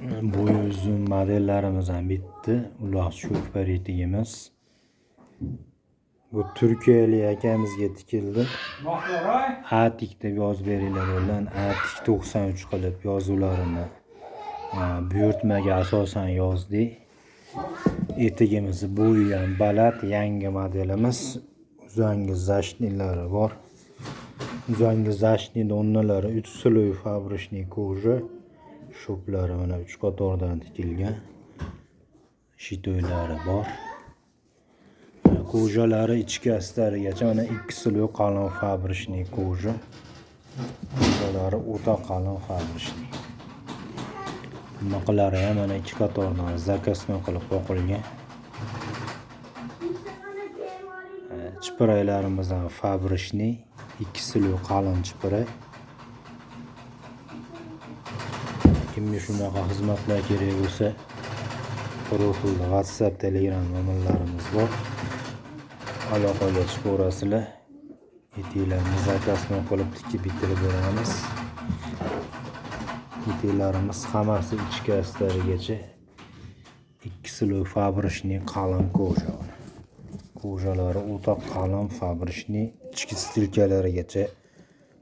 Boyu uzun modellarimiz ham bitti. Uloq cho'par etigimiz. Bu Turkiyalik akamizga tikildi. Atik deb yozib beringlar ular. Atik 93 qilib yozuvlarini buyurtmaga asosan yozdik. Etigimiz bo'yi ham baland, yangi modelimiz. Uzangi zashnilari bor. Uzangi zashni donnalari 3 sloy fabrishniy koja. Shoplari mana 3 qatordan tikilgan. Shitoylari bor. Kojalari ichki astarigacha mana 2 sloy qalin fabrishniy koja. Kojalari o'ta qalin fabrishniy. Moqlari ham mana 2 qatordan zakasma qilib qo'yilgan. Chipiraylarimiz ham fabrishniy 2 sloy qalin chipiray. Kimga shunaqa xizmatlar kerak bo'lsa, profilda WhatsApp, Telegram nomerlarimiz bor. Aloqaga chiqaverasizlar. Etiklarni zakasni qilib tikib bitirib beramiz. Etiklarimiz hammasi ichki astarigacha 2 sloy fabrishniy qalin koja. Kojalari o'ta qalin fabrishniy, ichki stilkalarigacha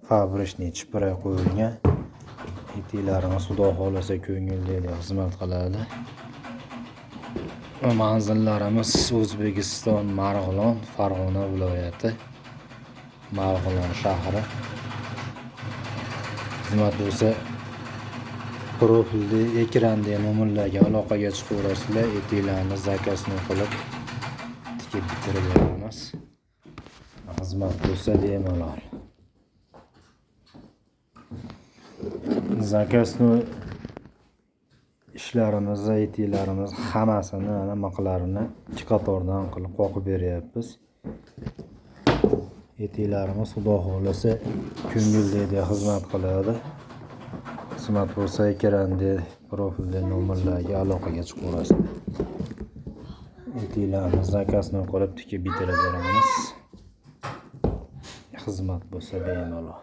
fabrishniy chipiray qo'yilgan. Etiklarimiz xudo xolasa ko'ngildagidek xizmat qiladi. Manzillarimiz O'zbekiston, Marg'ilon, Farg'ona viloyati, Marg'ilon shahri. Xizmat bo'lsa profilda ekranda nomerlarga aloqaga chiqaverasizlar. Etiklarni zakasni qilib tikib bitirib beramiz. Xizmat bo'lsa bemalol. Zakasni ishlarimiz, etiklarimiz hammasini mana moqlarini 2 qatordan qilib qoqib beryapmiz. Etiklarimiz xudo xolasa ko'ngildagidek xizmat qiladi. Xizmat bo'lsa ekranda profilda nomerlarga aloqaga chiqaverasizlar. Etiklarni zakasni qilib tikib bitirib beramiz. Xizmat bo'lsa bemalol.